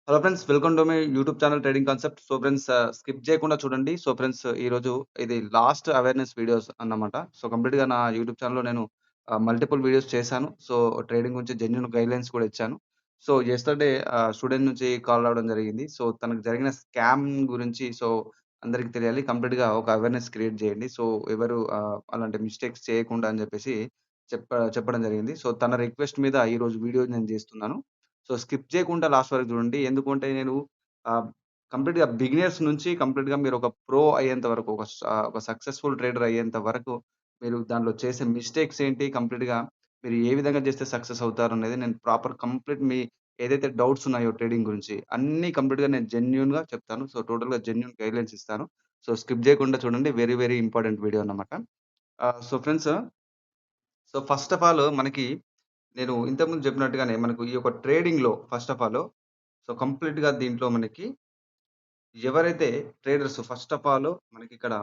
Hello friends, welcome to my YouTube channel trading concept. So friends, skip చేయకుండా చూడండి. So friends, ఈరోజు ఇది last awareness videos అన్నమాట. So కంప్లీట్‌గా నా యూట్యూబ్ ఛానెల్‌లో నేను మల్టిపుల్ వీడియోస్ చేశాను. సో ట్రేడింగ్ గురించి జెన్యూన్ గైడ్‌లైన్స్ కూడా ఇచ్చాను. సో యెస్టర్‌డే స్టూడెంట్ నుంచి కాల్ రావడం జరిగింది. సో తనకు జరిగిన స్కామ్ గురించి అందరికి తెలియాలి. కంప్లీట్‌గా ఒక అవేర్‌నెస్ క్రియేట్ చేయండి. సో ఎవరు అలాంటి మిస్టేక్స్ చేయకుండా అని చెప్పేసి చెప్పడం జరిగింది. సో తన రిక్వెస్ట్ మీద ఈరోజు వీడియో నేను చేస్తున్నాను. సో స్కిప్ చేయకుండా లాస్ట్ వరకు చూడండి. ఎందుకంటే నేను ఆహ్, కంప్లీట్‌గా బిగినర్స్ నుంచి కంప్లీట్‌గా మీరు ఒక ప్రో అయ్యేంత వరకు ఒక సక్సెస్‌ఫుల్ ట్రేడర్ అయ్యేంత వరకు మీరు దాంట్లో చేసే మిస్టేక్స్ ఏంటి? కంప్లీట్‌గా మీరు ఏ విధంగా చేస్తే సక్సెస్ అవుతారనేది నేను కంప్లీట్ మీ ఏదైతే డౌట్స్ ఉన్నాయో ట్రేడింగ్ గురించి అన్నీ కంప్లీట్‌గా నేను జెన్యూన్‌గా చెప్తాను. సో టోటల్‌గా జెన్యూన్ గైడ్‌లైన్స్ ఇస్తాను. సో స్కిప్ చేయకుండా చూడండి. వెరీ, వెరీ ఇంపార్టెంట్ వీడియో అన్నమాట. So friends, so first of all నేను ఇంతకుముందు చెప్పినట్టుగానే మనకు ఈ యొక్క ట్రేడింగ్‌లో ఫస్ట్ ఆఫ్ ఆల్ కంప్లీట్‌గా దీంట్లో మనకి ఎవరైతే ట్రేడర్స్ ఫస్ట్ ఆఫ్ ఆల్ మనకిక్కడ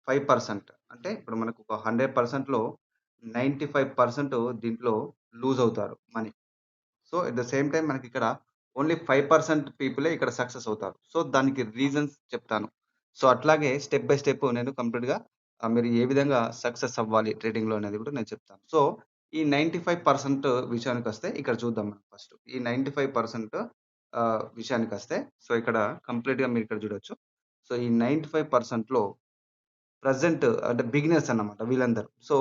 5% అంటే ఇప్పుడు మనకు ఒక 100%లో 95% దీంట్లో లూజ్ అవుతారు money. So, at the same time మనకిక్కడ ఓన్లీ 5% పీపులే ఇక్కడ సక్సెస్ అవుతారు. సో, దానికి రీజన్స్ చెప్తాను. సో, అట్లాగే స్టెప్ బై స్టెప్ నేను కంప్లీట్‌గా మీరు ఏ విధంగా సక్సెస్ అవ్వాలి ట్రేడింగ్‌లో అనేది కూడా నేను చెప్తాను. సో, ఈ 95% విషయానికొస్తే ఇక్కడ చూద్దాం మనం ఫస్ట్. ఈ 95% విషయానికొస్తే సో, ఇక్కడ కంప్లీట్‌గా మీరిక్కడ చూడొచ్చు. సో, ఈ 95%లో ప్రెజెంట్ అంటే బిగినర్స్ అన్నమాట వీళ్ళందరూ. సో,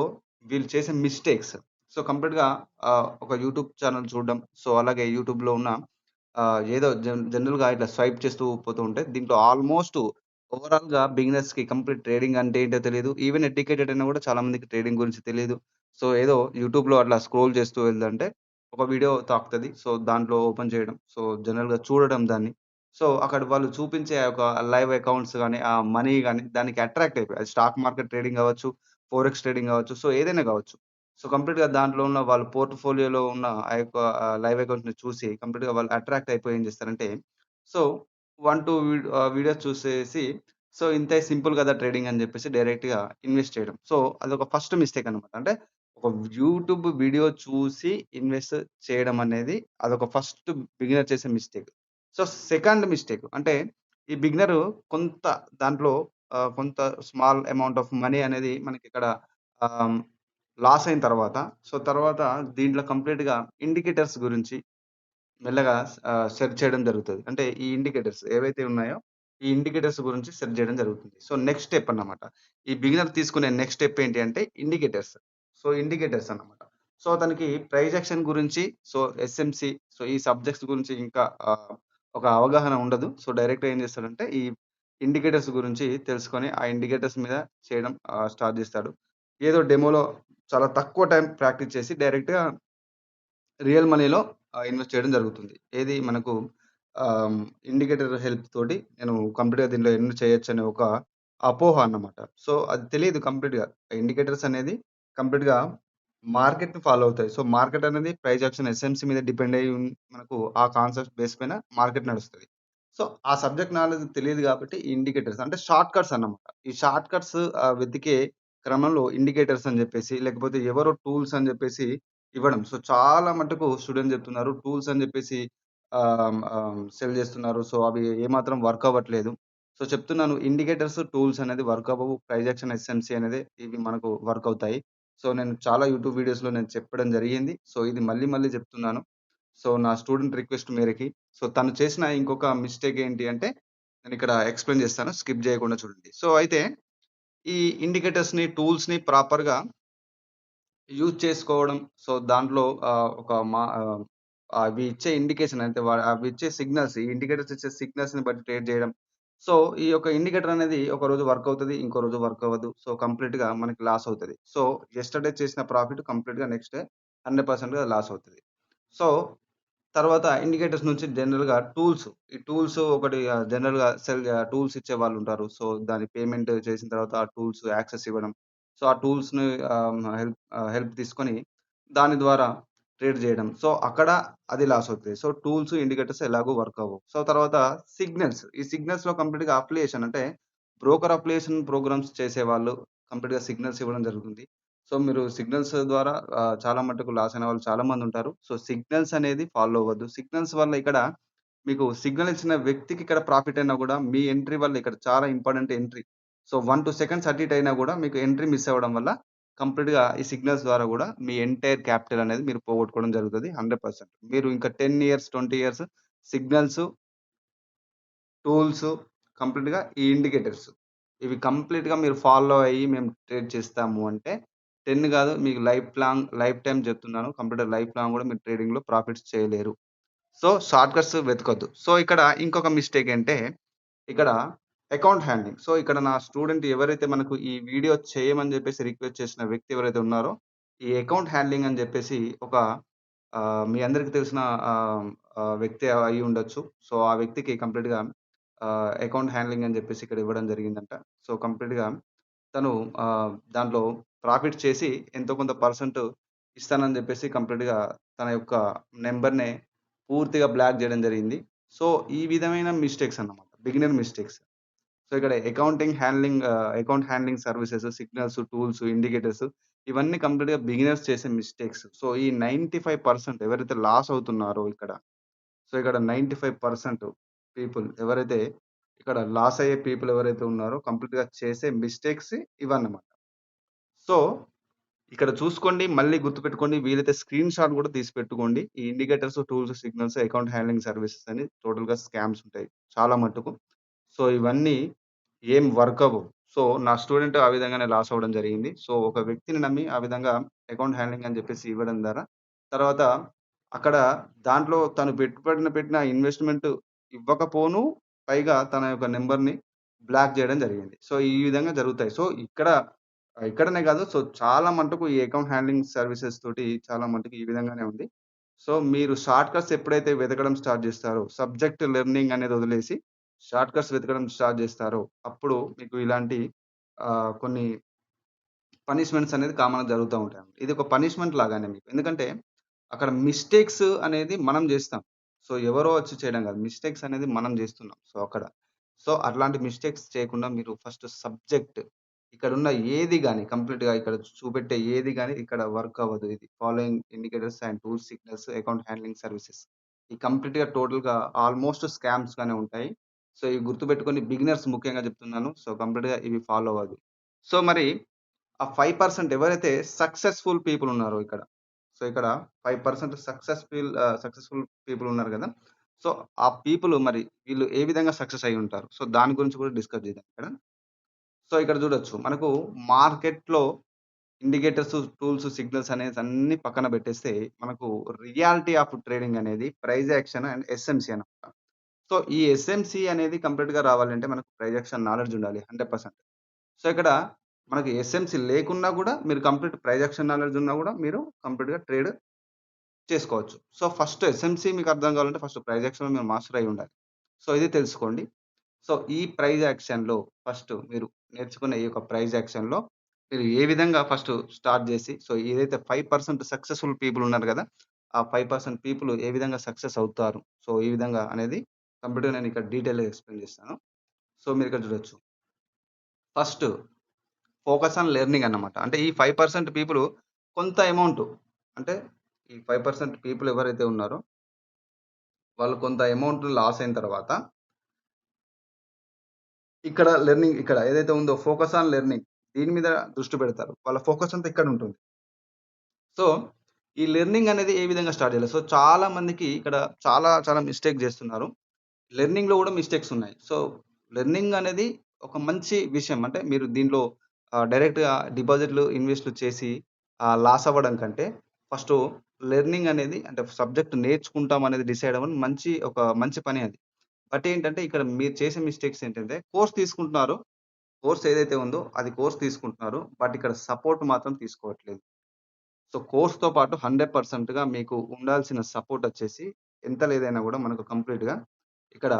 వీళ్ళు చేసే మిస్టేక్స్. సో, కంప్లీట్‌గా ఒక యూట్యూబ్ ఛానెల్ చూడడం. సో, అలాగే యూట్యూబ్‌లో ఉన్న ఏదో జనరల్‌గా ఇట్లా స్వైప్ చేస్తూ పోతూ ఉంటే దీంట్లో ఆల్‌మోస్ట్ ఓవరాల్‌గా బిగినర్స్‌కి కంప్లీట్ ట్రేడింగ్ అంటే ఏంటో తెలీదు. ఈవెన్ ఎడ్యుకేటెడ్ అయినా కూడా చాలా మందికి ట్రేడింగ్ గురించి తెలీదు. సో, ఏదో యూట్యూబ్‌లో అట్లా స్క్రోల్ చేస్తూ వెళ్తుంటే ఒక వీడియో తాకుతది. సో, దాంట్లో ఓపెన్ చేయడం. సో, జనరల్‌గా చూడడం దాన్ని. సో, అక్కడ వాళ్ళు చూపించే ఒక లైవ్ అకౌంట్స్ గాని, ఆ మనీ గాని దానికి అట్రాక్ట్ అయిపోయి. అది స్టాక్ మార్కెట్ ట్రేడింగ్ అవ్వచ్చు, ఫోరెక్స్ ట్రేడింగ్ అవ్వచ్చు. సో, ఏదైనా కావచ్చు. సో, కంప్లీట్‌గా దాంట్లో ఉన్న వాళ్ళ పోర్ట్‌ఫోలియోలో ఉన్న ఆ యొక్క లైవ్ అకౌంట్‌ని చూసి కంప్లీట్‌గా వాళ్ళు అట్రాక్ట్ అయిపోయి ఏం చేస్తారంటే, సో, 1, 2 వీడియోస్ చూసేసి సో, ఇంతే సింపుల్ కదా ట్రేడింగ్ అని చెప్పేసి డైరెక్ట్‌గా ఇన్వెస్ట్ చేయడం. సో, అదొక ఫస్ట్ మిస్టేక్ అన్నమాట. అంటే ఒక యూట్యూబ్ వీడియో చూసి ఇన్వెస్ట్ చేయడం అనేది అదొక ఫస్ట్ బిగినర్ చేసే మిస్టేక్. సో, సెకండ్ మిస్టేక్ అంటే ఈ బిగినరు కొంత దాంట్లో కొంత స్మాల్ అమౌంట్ ఆఫ్ మనీ అనేది మనకిక్కడ ఆహ్, లాస్ అయిన తర్వాత, సో, తర్వాత దీంట్లో కంప్లీట్‌గా ఇండికేటర్స్ గురించి మెల్లగా సెర్చ్ చేయడం జరుగుతది. అంటే ఈ ఇండికేటర్స్ ఏవైతే ఉన్నాయో, ఈ ఇండికేటర్స్ గురించి సెర్చ్ చేయడం జరుగుతుంది. సో, నెక్స్ట్ స్టెప్ అన్నమాట. ఈ బిగినర్ తీసుకునే నెక్స్ట్ స్టెప్ ఏంటి అంటే ఇండికేటర్స్. సో, ఇండికేటర్స్ అన్నమాట. సో, తనకి ప్రైస్ యాక్షన్ గురించి, సో, ఎస్ఎంసి, సో, ఈ సబ్జెక్ట్స్ గురించి ఇంకా ఒక అవగాహన ఉండదు. సో, డైరెక్ట్‌గా ఏం చేస్తాడంటే ఈ ఇండికేటర్స్ గురించి తెలుసుకొని, ఆ ఇండికేటర్స్ మీద చేయడం స్టార్ట్ చేస్తాడు. ఏదో డెమోలో చాలా తక్కువ టైం ప్రాక్టీస్ చేసి డైరెక్ట్‌గా రియల్ మనీలో ఇన్వెస్ట్ చేయడం జరుగుతుంది. ఏది మనకు ఆహ్, ఇండికేటర్ హెల్ప్ తోటి నేను కంప్లీట్‌గా దీంట్లో ఎర్న్ చేయొచ్చనే ఒక అపోహ అన్నమాట. సో, అది తెలీదు కంప్లీట్‌గా. ఇండికేటర్స్ అనేది కంప్లీట్‌గా మార్కెట్‌ని ఫాలో అవుతాయి. సో, మార్కెట్ అనేది ప్రైస్ యాక్షన్ ఎస్ఎంసీ మీద డిపెండ్ అయ్యి మనకు ఆ కాన్సెప్ట్ బేస్ పైన మార్కెట్ నడుస్తది. సో, ఆ సబ్జెక్ట్ నాలెడ్జ్ తెలీదు కాబట్టి ఈ ఇండికేటర్స్ అంటే షార్ట్ కట్స్ అన్నమాట. ఈ షార్ట్ కట్స్ వెతికే క్రమంలో ఇండికేటర్స్ అని జెప్పేసి, లేకపోతే ఎవరో టూల్స్ అని జెప్పేసి ఇవ్వడం. సో, చాలా మటుకు స్టూడెంట్స్ చెప్తున్నారు. టూల్స్ అని చెప్పేసి సెల్ చేస్తున్నారు. సో, అవి ఏమాత్రం వర్క్ అవ్వట్లేదు. సో, చెప్తున్నాను ఇండికేటర్స్, టూల్స్ అనేది వర్క్ అవ్వవు. ప్రైస్ యాక్షన్, ఎస్ఎంసీ అనేది ఇవి మనకు వర్క్ అవుతాయి. సో, నేను చాలా యూట్యూబ్ వీడియోస్‌లో నేను చెప్పడం జరిగింది. సో, ఇది మళ్ళీ మళ్ళీ చెప్తున్నాను. సో, నా స్టూడెంట్ రిక్వెస్ట్ మేరకి. సో, తను చేసిన ఇంకొక మిస్టేక్ ఏంటి అంటే నేనిక్కడ ఎక్స్‌ప్లెయిన్ చేస్తాను. స్కిప్ చేయకుండా చూడండి. సో, అయితే ఈ ఇండికేటర్స్‌ని, టూల్స్‌ని ప్రాపర్‌గా యూజ్ చేసుకోవడం. సో, దాంట్లో ఒక అవి ఇచ్చే ఇండికేషన్ అంటే అవి ఇచ్చే సిగ్నల్స్, ఈ ఇండికేటర్స్ ఇచ్చే సిగ్నల్స్‌ని బట్టి ట్రేడ్ చేయడం. సో, ఈ యొక్క ఇండికేటర్ అనేది ఒక రోజు వర్క్ అవుతది. ఇంకో రోజు వర్క్ అవ్వదు. సో, కంప్లీట్‌గా మనకి లాస్ అవుతది. సో, యెస్టర్‌డే చేసిన ప్రాఫిట్ కంప్లీట్‌గా నెక్స్ట్ డే 100% లాస్ అవుతది. సో, తర్వాత ఇండికేటర్స్ నుంచి జనరల్‌గా టూల్స్. ఈ టూల్స్ ఒకటి జనరల్‌గా టూల్స్ ఇచ్చేవాళ్ళుంటారు. సో, దాని పేమెంట్ చేసిన తర్వాత ఆ టూల్స్ యాక్సెస్ ఇవ్వడం. సో, ఆ టూల్స్‌ని హెల్ప్ తీసుకొని దాని ద్వారా ట్రేడ్ జేయడం. సో, అక్కడ అది లాస్ అవుతది. సో, టూల్స్, ఇండికేటర్స్ ఎలాగో వర్క్ అవ్వవు. సో, తర్వాత సిగ్నల్స్. ఈ సిగ్నల్స్‌లో కంప్లీట్‌గా అఫిలియేషన్ అంటే బ్రోకర్ అఫిలియేషన్ ప్రోగ్రామ్స్ చేసేవాళ్ళు కంప్లీట్‌గా సిగ్నల్స్ ఇవ్వడం జరుగుతుంది. సో, మీరు సిగ్నల్స్ ద్వారా చాలా మటుకు లాస్ అయిన వాళ్ళు చాలా మందుంటారు. సో, సిగ్నల్స్ అనేది ఫాలో అవ్వద్దు. సిగ్నల్స్ వల్ల ఇక్కడ మీకు సిగ్నల్ ఇచ్చిన వ్యక్తికి ఇక్కడ ప్రాఫిట్ అయినా గూడా మీ ఎంట్రీ వల్ల ఇక్కడ చాలా ఇంపార్టెంట్ ఎంట్రీ. సో 1, 2 సెకండ్స్ అటు ఇటు అయినా గూడా మీకు ఎంట్రీ మిస్ అవ్వడం వల్ల కంప్లీట్‌గా ఈ సిగ్నల్స్ ద్వారా గూడా మీ ఎంటైర్ క్యాపిటల్ అనేది మీరు పోగొట్టుకోవడం జరుగుతది 100%. మీరు ఇంకా 10 ఇయర్స్, 20 ఇయర్స్ సిగ్నల్స్, టూల్స్ కంప్లీట్‌గా ఈ ఇండికేటర్స్ ఇవి కంప్లీట్‌గా మీరు ఫాలో అయ్యి మేము ట్రేడ్ చేస్తాము అంటే 10 గాదు మీకు లైఫ్ టైమ్ చెప్తున్నాను. కంప్లీట్‌గా లైఫ్ లాంగ్ గూడా మీరు ట్రేడింగ్‌లో ప్రాఫిట్స్ చేయలేరు. So, shortcuts వెతకొద్దు. సో, ఇక్కడ ఇంకొక మిస్టేక్ ఏంటే, ఇక్కడ అకౌంట్ హ్యాండ్లింగ్. సో, ఇక్కడ నా స్టూడెంట్ ఎవరైతే మనకు ఈ వీడియో చేయమని జెప్పేసి రిక్వెస్ట్ చేసిన వ్యక్తి ఎవరైతే ఉన్నారో, ఈ అకౌంట్ హ్యాండ్లింగ్ అని జెప్పేసి ఒక మీ అందరికి తెలిసిన ఆహ్, ఆహ్, వ్యక్తి అయ్యుండొచ్చు. సో, ఆ వ్యక్తికి కంప్లీట్‌గా అకౌంట్ హ్యాండ్లింగ్ అని జెప్పేసి ఇక్కడ ఇవ్వడం జరిగిందంట. సో, కంప్లీట్‌గా తను దాంట్లో ప్రాఫిట్ చేసి ఎంతో కొంత పర్సెంట్ ఇస్తానని జెప్పేసి కంప్లీట్‌గా తన యొక్క నంబర్‌నే పూర్తిగా బ్లాక్ జేయడం జరిగింది. సో, ఈ విధమైన మిస్టేక్స్ అన్నమాట. Beginner mistakes. సో, ఇక్కడ account handling services, signals, tools, indicators ఇవన్నీ కంప్లీట్‌గా బిగినర్స్ చేసే మిస్టేక్స్. సో, ఈ 95% ఎవరైతే లాస్ అవుతున్నారో ఇక్కడ, సో, ఇక్కడ 95% పీపుల్ ఎవరైతే ఇక్కడ లాస్ అయ్యే పీపుల్ ఎవరైతే ఉన్నారో కంప్లీట్‌గా చేసే మిస్టేక్స్ ఇవన్నమాట. సో ఇక్కడ చూసుకోండి. మళ్ళీ గుర్తుపెట్టుకోండి. వీలైతే స్క్రీన్ షాట్ గూడా తీసి పెట్టుకోండి. ఈ indicators, tools, signals, account handling services అని టోటల్‌గా స్కామ్స్ ఉంటాయి. చాలా మట్టుకు. సో, ఇవన్నీ ఏం వర్క్ అవ్వవు. సో, నా స్టూడెంట్ ఆ విధంగానే లాస్ అవ్వడం జరిగింది. సో, ఒక వ్యక్తిని నమ్మి ఆ విధంగా అకౌంట్ హ్యాండ్లింగ్ అని చెప్పేసి ఇవ్వడం ద్వారా, తర్వాత అక్కడ దాంట్లో తను పెట్టిన ఇన్వెస్ట్‌మెంట్ ఇవ్వకపోను, పైగా తన యొక్క నంబర్‌ని బ్లాక్ జేయడం జరిగింది. సో, ఈ విధంగా జరుగుతాయి. సో, ఇక్కడనే గాదు. సో, చాలా మటుకు ఈ అకౌంట్ హ్యాండ్లింగ్ సర్వీసెస్ తోటి చాలా మటుకు ఈ విధంగానే ఉంది. సో, మీరు షార్ట్ కట్స్ ఎప్పుడైతే వెతకడం స్టార్ట్ జేస్తారో, సబ్జెక్ట్ లెర్నింగ్ అనేది వదిలేసి, షార్ట్ కట్స్ వెతకడం స్టార్ట్ జేస్తారో, అప్పుడు మీకు ఇలాంటి కొన్ని పనిష్మెంట్స్ అనేది కామన్‌గా జరుగుతా ఉంటాయండి. ఇది ఒక పనిష్మెంట్ లాగానే మీకు. ఎందుకంటే, అక్కడ మిస్టేక్స్ అనేది మనం జేస్తాం. సో, ఎవరో వచ్చి చేయడం గాదు. మిస్టేక్స్ అనేది మనం జేస్తున్నాం. సో, అక్కడ. సో, అట్లాంటి మిస్టేక్స్ చేయకుండా మీరు ఫస్ట్ సబ్జెక్ట్ ఇక్కడున్న ఏది గాని కంప్లీట్‌గా ఇక్కడ చూపెట్టే ఏది గాని ఇక్కడ వర్క్ అవ్వదు ఇది. Following indicators and tools, signals, account handling services. ఈ కంప్లీట్‌గా టోటల్‌గా ఆల్‌మోస్ట్ స్కామ్స్ గానే ఉంటాయి. సో, ఇవి గుర్తుపెట్టుకొని బిగినర్స్ ముఖ్యంగా జెప్తున్నాను. సో, కంప్లీట్‌గా ఇవి ఫాలో అవ్వద్దు. సో, మరి ఆ 5% ఎవరైతే సక్సెస్‌ఫుల్ పీపుల్ ఉన్నారో ఇక్కడ. సో, ఇక్కడ 5% సక్సెస్‌ఫుల్ పీపుల్ ఉన్నారు గదా! సో, ఆ పీపుల్ మరి వీళ్ళు ఏ విధంగా సక్సెస్ అయ్యుంటారు? సో, దాని గురించి కూడా డిస్కస్ చేద్దాం ఇక్కడ. సో, ఇక్కడ చూడొచ్చు. మనకు మార్కెట్‌లో ఇండికేటర్స్, టూల్స్, సిగ్నల్స్ అనేసి అన్నీ పక్కన పెట్టేస్తే, మనకు రియాలిటీ ఆఫ్ ట్రేడింగ్ అనేది ప్రైస్ యాక్షన్ అండ్ ఎస్ఎంసీ అనమాట. సో, ఈ ఎస్ఎంసీ అనేది కంప్లీట్‌గా రావాలంటే మనకు ప్రైస్ యాక్షన్ నాలెడ్జ్ ఉండాలి 100%. సో, ఇక్కడ మనకి ఎస్ఎంసీ లేకున్నా గూడా మీరు కంప్లీట్ ప్రైస్ యాక్షన్ నాలెడ్జ్ ఉన్నా గూడా మీరు కంప్లీట్‌గా ట్రేడ్ చేసుకోవచ్చు. సో, ఫస్ట్ ఎస్ఎంసీ మీకు అర్థం కావాలంటే ఫస్ట్ ప్రైస్ యాక్షన్‌లో మీరు మాస్టర్ అయ్యి ఉండాలి. సో, ఇది తెలుసుకోండి. సో, ఈ ప్రైస్ యాక్షన్‌లో ఫస్ట్ మీరు నేర్చుకునే ఈ యొక్క ప్రైస్ యాక్షన్‌లో మీరు ఏ విధంగా ఫస్ట్ స్టార్ట్ జేసి సో, ఏదైతే 5% సక్సెస్‌ఫుల్ పీపుల్ ఉన్నారు గదా! ఆ 5% పీపుల్ ఏ విధంగా సక్సెస్ అవుతారు. సో, ఈ విధంగా అనేది కంప్లీట్‌గా నేను ఇక్కడ డీటెయిల్‌గా ఎక్స్‌ప్లెయిన్ చేస్తాను. సో, మీరిక్కడ చూడొచ్చు. ఫస్ట్ ఫోకస్ ఆన్ లెర్నింగ్ అన్నమాట. అంటే ఈ 5% పీపుల్ కొంత అమౌంట్ అంటే ఈ 5% పీపుల్ ఎవరైతే ఉన్నారో వాళ్ళు కొంత అమౌంట్ లాస్ అయిన తర్వాత ఇక్కడ ఏదైతే ఉందో ఫోకస్ ఆన్ లెర్నింగ్ దీని మీద దృష్టి పెడతారు. వాళ్ళ ఫోకస్ అంతా ఇక్కడుంటుంది. సో, ఈ లెర్నింగ్ అనేది ఏ విధంగా స్టార్ట్ చేయాలి? సో, చాలా మందికి ఇక్కడ చాలా మిస్టేక్ జేస్తున్నారు. లెర్నింగ్‌లో గూడా మిస్టేక్స్ ఉన్నాయి. సో, లెర్నింగ్ అనేది ఒక మంచి విషయం. అంటే మీరు దీంట్లో డైరెక్ట్‌గా డిపాజిట్‌లు, ఇన్వెస్ట్‌లు చేసి లాస్ అవ్వడం కంటే ఫస్టు లెర్నింగ్ అనేది అంటే సబ్జెక్ట్ నేర్చుకుంటాం అనేది డిసైడ్ అవ్వడం ఒక మంచి పని అది. బట్ ఏంటంటే ఇక్కడ మీరు చేసే మిస్టేక్స్ ఏంటంటే కోర్స్ తీసుకుంటున్నారు. కోర్స్ ఏదైతే ఉందో అది కోర్స్ తీసుకుంటున్నారు. బట్ ఇక్కడ సపోర్ట్ మాత్రం తీసుకోవట్లేదు. సో, కోర్స్‌తో పాటు 100%గా మీకు ఉండాల్సిన సపోర్ట్ వచ్చేసి ఎంత లేదైనా గూడా మనకు కంప్లీట్‌గా ఇక్కడ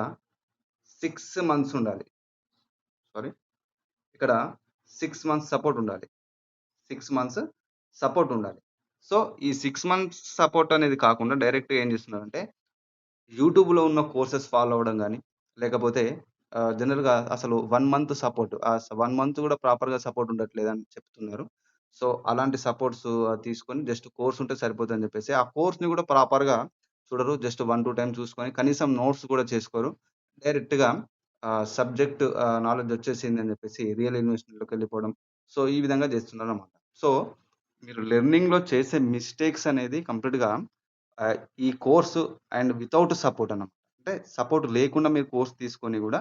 6 మంత్స్ ఉండాలి. సారీ. ఇక్కడ 6 మంత్స్ సపోర్ట్ ఉండాలి. 6 మంత్స్ సపోర్ట్ ఉండాలి. సో, ఈ 6 మంత్స్ సపోర్ట్ అనేది కాకుండా డైరెక్ట్‌గా ఏం చేస్తున్నారంటే, యూట్యూబ్‌లో ఉన్న కోర్సెస్ ఫాలో అవ్వడం గాని, లేకపోతే జనరల్‌గా అసలు 1 మంత్ సపోర్ట్ 1 మంత్ కూడా ప్రాపర్‌గా సపోర్ట్ ఉండట్లేదని చెప్తున్నారు. సో, అలాంటి సపోర్ట్స్ తీసుకొని జస్ట్ కోర్స్ ఉంటే సరిపోతుందని చెప్పేసి, ఆ కోర్స్‌ని కూడా ప్రాపర్‌గా చూడరు. జస్ట్ 1, 2 టైమ్స్ చూసుకొని కనీసం నోట్స్ కూడా చేసుకోరు. డైరెక్ట్‌గా సబ్జెక్ట్ నాలెడ్జ్ వచ్చేసిందని చెప్పేసి రియల్ ఇన్వెస్ట్‌మెంట్‌లోకెళ్ళిపోవడం. సో, ఈ విధంగా చేస్తున్నారనమాట. సో, మీరు లెర్నింగ్‌లో చేసే మిస్టేక్స్ అనేది కంప్లీట్‌గా ఆహ్, ఈ కోర్సు అండ్ వితౌట్ సపోర్ట్ అన్నమాట. అంటే సపోర్ట్ లేకుండా మీరు కోర్స్ తీసుకొని గూడా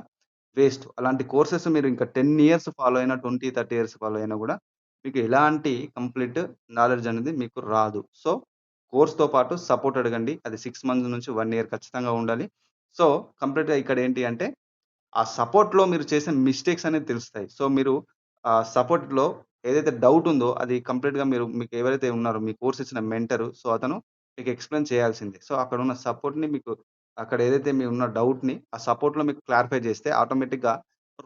వేస్ట్. అలాంటి కోర్సెస్ మీరు ఇంకా 10 ఇయర్స్ ఫాలో అయినా, 20, 30 ఇయర్స్ ఫాలో అయినా గూడా మీకు ఎలాంటి కంప్లీట్ నాలెడ్జ్ అనేది మీకు రాదు. సో, కోర్స్‌తో పాటు సపోర్ట్ అడగండి. అది 6 మంత్స్ నుంచి 1 ఇయర్ ఖచ్చితంగా ఉండాలి. సో, కంప్లీట్‌గా ఇక్కడ ఏంటి అంటే ఆ సపోర్ట్‌లో మీరు చేసే మిస్టేక్స్ అనేది తెలుస్తాయి. సో, మీరు సపోర్ట్‌లో ఏదైతే డౌట్ ఉందో అది కంప్లీట్‌గా మీకు ఎవరైతే ఉన్నారో మీ కోర్స్ ఇచ్చిన మెంటరు సో, అతను మీకు ఎక్స్‌ప్లెయిన్ చేయాల్సిందే. సో, అక్కడున్న సపోర్ట్‌ని మీకు అక్కడ ఏదైతే మీ ఉన్న డౌట్‌ని ఆ సపోర్ట్‌లో మీకు క్లారిఫై చేస్తే ఆటోమేటిక్‌గా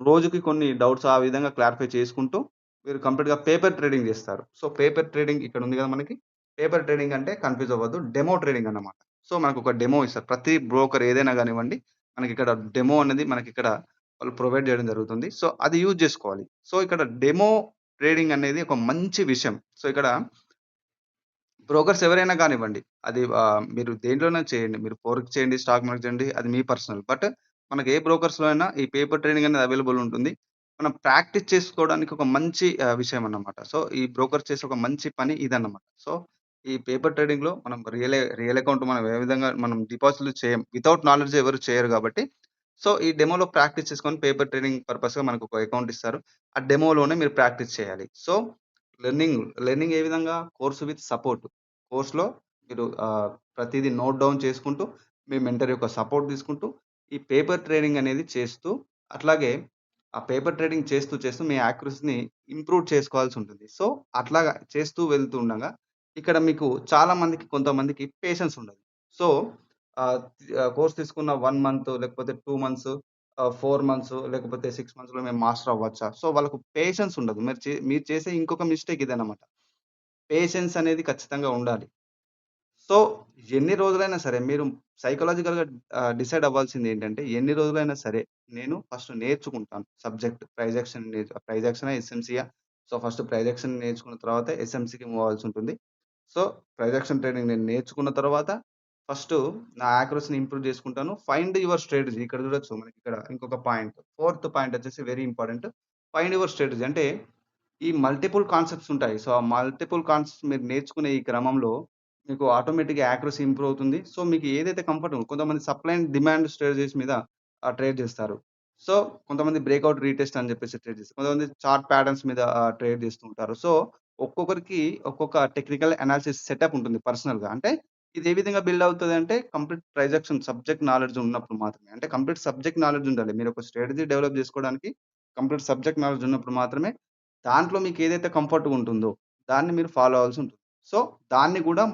రోజుకి కొన్ని డౌట్స్ ఆ విధంగా క్లారిఫై చేసుకుంటూ మీరు కంప్లీట్‌గా పేపర్ ట్రేడింగ్ చేస్తారు. సో, పేపర్ ట్రేడింగ్ ఇక్కడ ఉంది కదా మనకి. పేపర్ ట్రేడింగ్ అంటే కన్‌ఫ్యూజ్ అవ్వద్దు. డెమో ట్రేడింగ్ అన్నమాట. సో, మనకొక డెమో ఇస్తారు. ప్రతి బ్రోకర్ ఏదైనా గానివ్వండి మనకిక్కడ డెమో అనేది మనకిక్కడ వాళ్ళు ప్రొవైడ్ జేయడం జరుగుతుంది. సో, అది యూజ్ జేసుకోవాలి. సో, ఇక్కడ డెమో ట్రేడింగ్ అనేది ఒక మంచి విషయం. సో, ఇక్కడ బ్రోకర్స్ ఎవరైనా గానివ్వండి. అది మీరు దేంట్లోనైనా చేయండి. మీరు ఫోరెక్స్ చేయండి, స్టాక్ మార్కెట్ చేయండి. అది మీ పర్సనల్. బట్ మనకి ఏ బ్రోకర్స్‌లో అయినా ఈ పేపర్ ట్రేడింగ్ అనేది అవైలబుల్ ఉంటుంది. మనం ప్రాక్టీస్ చేసుకోవడానికి ఒక మంచి విషయం అన్నమాట. సో, ఈ బ్రోకర్స్ చేసే ఒక మంచి పని ఇదన్నమాట. సో, ఈ పేపర్ ట్రేడింగ్‌లో మనం రియల్ అకౌంట్ మనం ఏ విధంగా మనం డిపాజిట్‌లు చేయం. వితౌట్ నాలెడ్జ్ ఎవరు చేయరు గాబట్టి, సో, ఈ డెమోలో ప్రాక్టీస్ చేసుకొని పేపర్ ట్రేడింగ్ పర్పస్‌గా మనకొక అకౌంట్ ఇస్తారు. ఆ డెమోలోనే మీరు ప్రాక్టీస్ చేయాలి. సో, లెర్నింగ్, లెర్నింగ్ ఏ విధంగా కోర్స్ విత్ సపోర్ట్. కోర్స్‌లో మీరు ప్రతీదీ నోట్ డౌన్ చేసుకుంటూ, మీ మెంటర్ యొక్క సపోర్ట్ తీసుకుంటూ, ఈ పేపర్ ట్రేడింగ్ అనేది చేస్తూ, అట్లాగే ఆ పేపర్ ట్రేడింగ్ చేస్తూ మీ యాక్యురసీని ఇంప్రూవ్ చేసుకోవాల్సుంటుంది. సో, అట్లాగా చేస్తూ వెళ్తూ ఉండగా, ఇక్కడ మీకు చాలా మందికి కొంతమందికి పేషెన్స్ ఉండదు. సో, కోర్స్ తీసుకున్న 1 మంత్ లేకపోతే 2 మంత్స్ 4 మంత్స్ లేకపోతే 6 మంత్స్‌లో మేము మాస్టర్ అవ్వచ్చా? సో, వాళ్ళకు పేషెన్స్ ఉండదు. మీరు చేసే ఇంకొక మిస్టేక్ ఇదన్నమాట. పేషెన్స్ అనేది ఖచ్చితంగా ఉండాలి. సో, ఎన్ని రోజులైనా సరే మీరు సైకలాజికల్‌గా డిసైడ్ అవ్వాల్సిందేంటంటే, ఎన్ని రోజులైనా సరే నేను ఫస్ట్ నేర్చుకుంటాను సబ్జెక్ట్. ప్రైజ్ యాక్షనా? ఎస్ఎంసీయా? సో, ఫస్ట్ ప్రైజ్ యాక్షన్ నేర్చుకున్న తర్వాత ఎస్ఎంసీకి మూవ్ అవ్వాల్సుంటుంది. సో, ప్రైజ్ యాక్షన్ ట్రేడింగ్ నేను నేర్చుకున్న తర్వాత ఫస్టు నా యాక్యురసీని ఇంప్రూవ్ చేసుకుంటాను. ఫైండ్ యువర్ స్ట్రాటజీ ఇక్కడ చూడొచ్చు మనకిక్కడ ఇంకొక పాయింట్. ఫోర్త్ పాయింట్ వచ్చేసి very important. Find your strategy అంటే ఈ మల్టిపుల్ కాన్సెప్ట్స్ ఉంటాయి. సో, ఆ మల్టిపుల్ కాన్సెప్ట్స్ మీరు నేర్చుకునే ఈ క్రమంలో మీకు ఆటోమేటిక్‌గా యాక్యురసీ ఇంప్రూవ్ అవుతుంది. సో, మీకు ఏదైతే కంఫర్ట్ కొంతమంది సప్లై అండ్ డిమాండ్ స్ట్రాటజీస్ మీద ట్రేడ్ చేస్తారు. సో, కొంతమంది బ్రేక్‌ఔట్, రీటెస్ట్ అని చెప్పేసి ట్రేడ్ చేస్తారు. కొంతమంది చార్ట్ ప్యాటర్న్స్ మీద ట్రేడ్ చేస్తూ ఉంటారు. సో, ఒక్కొక్కరికి ఒక్కొక్క టెక్నికల్ అనాలిసిస్ సెటప్ ఉంటుంది పర్సనల్‌గా. అంటే ఇది ఏ విధంగా బిల్డ్ అవుతదంటే కంప్లీట్ ట్రైజాక్షన్ సబ్జెక్ట్ నాలెడ్జ్ ఉన్నప్పుడు మాత్రమే. అంటే కంప్లీట్ సబ్జెక్ట్ నాలెడ్జ్ ఉండాలి. మీరొక స్ట్రాటజీ డెవలప్ చేసుకోవడానికి కంప్లీట్ సబ్జెక్ట్ నాలెడ్జ్ ఉన్నప్పుడు మాత్రమే దాంట్లో మీకేదైతే కంఫర్ట్‌గా ఉంటుందో, దాన్ని మీరు ఫాలో అవ్వాల్సుంటుంది. సో, దాన్ని గూడా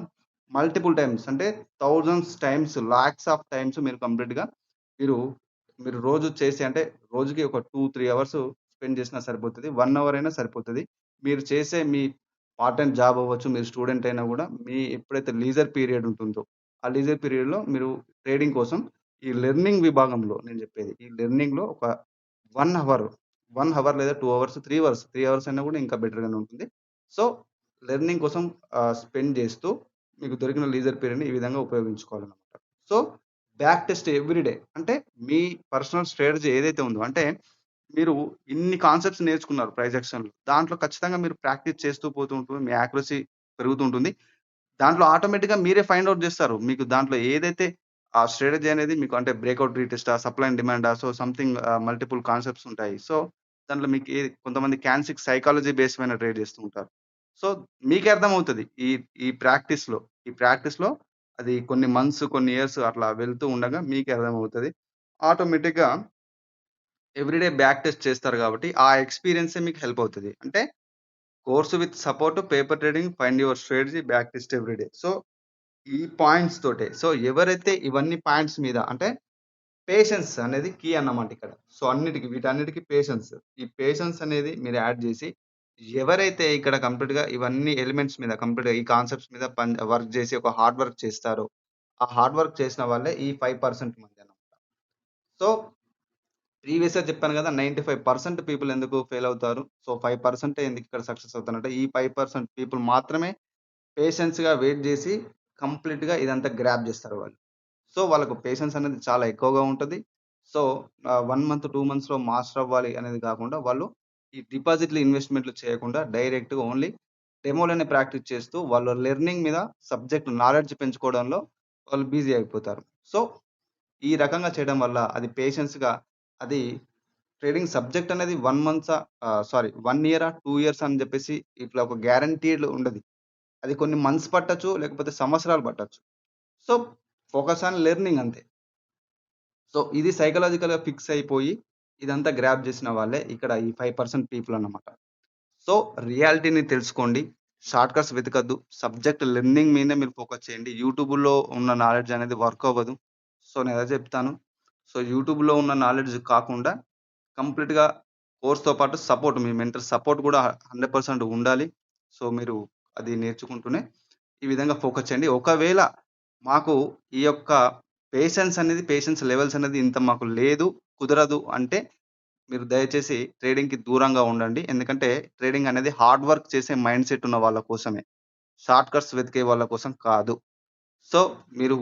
మల్టిపుల్ టైమ్స్ అంటే thousands times, lakhs of times మీరు కంప్లీట్‌గా మీరు, మీరు రోజు చేసి అంటే రోజుకి ఒక 2, 3 అవర్స్ స్పెండ్ చేసినా సరిపోతది. 1 అవర్ అయినా సరిపోతది. మీరు చేసే మీ పార్ట్ టైమ్ జాబ్ అవ్వచ్చు, మీరు స్టూడెంట్ అయినా గూడా మీ ఎప్పుడైతే లీజర్ పీరియడ్ ఉంటుందో, ఆ లీజర్ పీరియడ్‌లో మీరు ట్రేడింగ్ కోసం ఈ లెర్నింగ్ విభాగంలో నేను జెప్పేది. ఈ లెర్నింగ్‌లో ఒక 1 అవర్, 1 అవర్ లేదా 2 అవర్స్, 3 అవర్స్, 3 అవర్స్ అయినా గూడా ఇంకా బెటర్‌గానే ఉంటుంది. సో, లెర్నింగ్ కోసం స్పెండ్ జేస్తూ మీకు దొరికిన లీజర్ పీరియడ్‌ని ఈ విధంగా ఉపయోగించుకోవాలనమాట. So, back test every day. అంటే మీ పర్సనల్ స్ట్రాటజీ ఏదైతే ఉందో అంటే మీరు ఇన్ని కాన్సెప్ట్స్ నేర్చుకున్నారు ప్రైజ్ యాక్షన్‌లో. దాంట్లో ఖచ్చితంగా మీరు ప్రాక్టీస్ చేస్తూ పోతూ ఉంటుంది. మీ యాక్యురసీ పెరుగుతూ ఉంటుంది. దాంట్లో ఆటోమేటిక్‌గా మీరే ఫైండ్ ఔట్ జేస్తారు. మీకు దాంట్లో ఏదైతే ఆ స్ట్రాటజీ అనేది మీకు అంటే బ్రేక్‌ఔట్ రీటెస్టా, సప్లై అండ్ డిమాండా, సో సంథింగ్ మల్టిపుల్ కాన్సెప్ట్స్ ఉంటాయి. సో, దాంట్లో మీకు కొంతమంది క్యాన్సిక్ సైకాలజీ బేస్ పైన ట్రేడ్ జేస్తూ ఉంటారు. సో, మీకే అర్థమవుతది. ఈ ప్రాక్టీస్‌లో, ఈ ప్రాక్టీస్‌లో అది కొన్ని మంత్స్, కొన్ని ఇయర్స్ అట్లా వెళ్తూ ఉండగా మీకే అర్థమవుతది. ఆటోమేటిక్‌గా ఎవ్రీ డే బ్యాక్ టెస్ట్ చేస్తారు గాబట్టి, ఆ ఎక్స్‌పీరియన్సే మీకు హెల్ప్ అవుతది. అంటే course with support, paper trading, find your strategy, back test every day. So, ఈ పాయింట్స్ తోటే. సో, ఎవరైతే ఇవన్నీ పాయింట్స్ మీద అంటే పేషెన్స్ అనేది కీ అన్నమాట ఇక్కడ. సో, వీటన్నిటికి పేషెన్స్. ఈ పేషెన్స్ అనేది మీరు యాడ్ జేసి, ఎవరైతే ఇక్కడ కంప్లీట్‌గా ఇవన్నీ ఎలిమెంట్స్ మీద కంప్లీట్‌గా ఈ కాన్సెప్ట్స్ మీద వర్క్ జేసి ఒక హార్డ్ వర్క్ చేస్తారో, ఆ హార్డ్ వర్క్ చేసిన వాళ్ళే ఈ 5% మంది అన్నమాట. సో, ప్రీవియస్‌గా చెప్పాను గదా! 95% పీపుల్ ఎందుకు ఫెయిల్ అవుతారు. సో, 5% ఎందుకు ఇక్కడ సక్సెస్ అవుతారంటే, ఈ 5% పీపుల్ మాత్రమే పేషెన్స్‌గా వెయిట్ జేసి కంప్లీట్‌గా ఇదంతా గ్రాబ్ జేస్తారు వాళ్ళు. సో, వాళ్ళకు పేషెన్స్ అనేది చాలా ఎక్కువగా ఉంటది. సో, 1 మంత్, 2 మంత్స్‌లో మాస్టర్ అవ్వాలి అనేది కాకుండా వాళ్ళు ఈ డిపాజిట్‌లు, ఇన్వెస్ట్‌మెంట్‌లు చేయకుండా డైరెక్ట్‌గా ఓన్లీ డెమో‌లోనే ప్రాక్టీస్ చేస్తూ వాళ్ళ లెర్నింగ్ మీద సబ్జెక్ట్ నాలెడ్జ్ పెంచుకోవడంలో వాళ్ళు బిజీ అయిపోతారు. సో, ఈ రకంగా చేయడం వల్ల అది పేషెన్స్‌గా అది ట్రేడింగ్ సబ్జెక్ట్ అనేది 1 మంత్సా 1 ఇయరా, 2 ఇయర్స్ అని చెప్పేసి ఇట్లా ఒక గ్యారంటీడ్ ఉండది. అది కొన్ని మంత్స్ పట్టొచ్చు, లేకపోతే సంవత్సరాలు పట్టొచ్చు. సో, ఫోకస్ ఆన్ లెర్నింగ్ అంతే. సో, ఇది సైకలాజికల్‌గా ఫిక్స్ అయిపోయి ఇదంతా గ్రాబ్ చేసిన వాళ్ళే ఇక్కడ ఈ 5% పీపుల్ అన్నమాట. సో, రియాలిటీని తెలుసుకోండి. షార్ట్‌కట్స్ వెతకద్దు. సబ్జెక్ట్ లెర్నింగ్ మీదనే మీరు ఫోకస్ చేయండి. యూట్యూబ్‌లో ఉన్న నాలెడ్జ్ అనేది వర్క్ అవ్వదు. సో, నేనదే చెప్తాను. సో, యూట్యూబ్‌లో ఉన్న నాలెడ్జ్ కాకుండా కంప్లీట్‌గా కోర్స్‌తో పాటు సపోర్ట్ మీ మెంటర్ సపోర్ట్ కూడా 100% ఉండాలి. సో, మీరు అది నేర్చుకుంటూనే ఈ విధంగా ఫోకస్ చేయండి. ఒకవేళ మాకు ఈ యొక్క పేషెన్స్ లెవెల్స్ అనేది ఇంత మాకు లేదు, కుదరదు అంటే మీరు దయచేసి ట్రేడింగ్‌కి దూరంగా ఉండండి. ఎందుకంటే ట్రేడింగ్ అనేది హార్డ్ వర్క్ చేసే మైండ్ సెట్ ఉన్న వాళ్ళ కోసమే. షార్ట్ కట్స్ వెతికే వాళ్ళ కోసం కాదు. సో, మీరు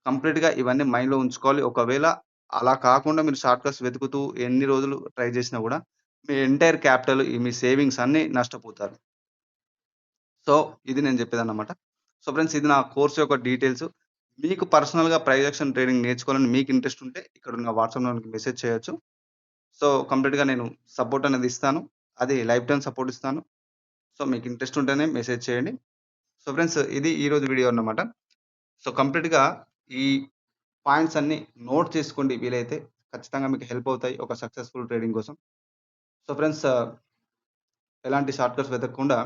కంప్లీట్‌గా ఇవన్నీ మైండ్‌లో ఉంచుకోవాలి. ఒకవేళ అలా కాకుండా మీరు షార్ట్ కట్స్ వెతుకుతూ ఎన్ని రోజులు ట్రై చేసినా గూడా మీ ఎంటైర్ క్యాపిటల్, మీ సేవింగ్స్ అన్నీ నష్టపోతారు. సో, ఇది నేను చెప్పేదన్నమాట. సో, ఫ్రెండ్స్ ఇది నా కోర్స్ యొక్క డీటెయిల్స్. మీకు పర్సనల్‌గా ప్రైస్ యాక్షన్ ట్రేడింగ్ నేర్చుకోవాలని మీకు ఇంట్రెస్ట్ ఉంటే ఇక్కడున్న వాట్సాప్ నంబర్‌కి మెసేజ్ చేయొచ్చు. సో, కంప్లీట్‌గా నేను సపోర్ట్ అనేది ఇస్తాను. అది లైఫ్ టైమ్ సపోర్ట్ ఇస్తాను. సో, మీకు ఇంట్రెస్ట్ ఉంటేనే మెసేజ్ చేయండి. సో, ఫ్రెండ్స్ ఇది ఈరోజు వీడియో అన్నమాట. సో, కంప్లీట్‌గా ఈ పాయింట్స్ అన్నీ నోట్ చేసుకోండి వీలైతే. ఖచ్చితంగా మీకు హెల్ప్ అవుతాయి ఒక సక్సెస్‌ఫుల్ ట్రేడింగ్ కోసం. సో, ఫ్రెండ్స్ ఎలాంటి షార్ట్‌కట్స్ వెతకకుండా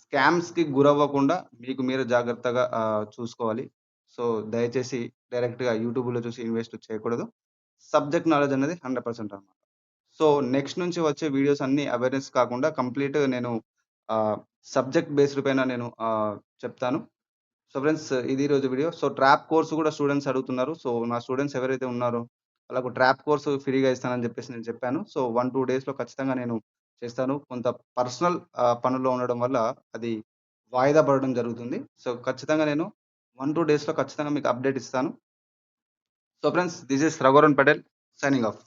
స్కామ్స్‌కి గురవ్వకుండా మీకు మీరు జాగ్రత్తగా చూసుకోవాలి. సో, దయచేసి డైరెక్ట్‌గా యూట్యూబ్‌లో చూసి ఇన్వెస్ట్ చేయకూడదు. సబ్జెక్ట్ నాలెడ్జ్ అనేది 100% అన్నమాట. సో, నెక్స్ట్ నుంచి వచ్చే వీడియోస్ అన్నీ అవేర్‌నెస్ కాకుండా కంప్లీట్ నేను ఆహ్, సబ్జెక్ట్ బేస్డ్ పైన నేను చెప్తాను. సో, ఫ్రెండ్స్ ఇది ఈరోజు వీడియో. సో, ట్రాప్ కోర్స్ కూడా స్టూడెంట్స్ అడుగుతున్నారు. సో, నా స్టూడెంట్స్ ఎవరైతే ఉన్నారో వాళ్ళకు ట్రాప్ కోర్స్ ఫ్రీగా ఇస్తానని చెప్పేసి నేను చెప్పాను. సో, 1, 2 డేస్‌లో ఖచ్చితంగా నేను చేస్తాను. కొంత పర్సనల్ పనుల్లో ఉండడం వల్ల అది వాయిదా పడడం జరుగుతుంది. సో, ఖచ్చితంగా నేను 1, 2 డేస్‌లో ఖచ్చితంగా మీకు అప్డేట్ ఇస్తాను. So, friends this is Raghuvaran Patel signing off.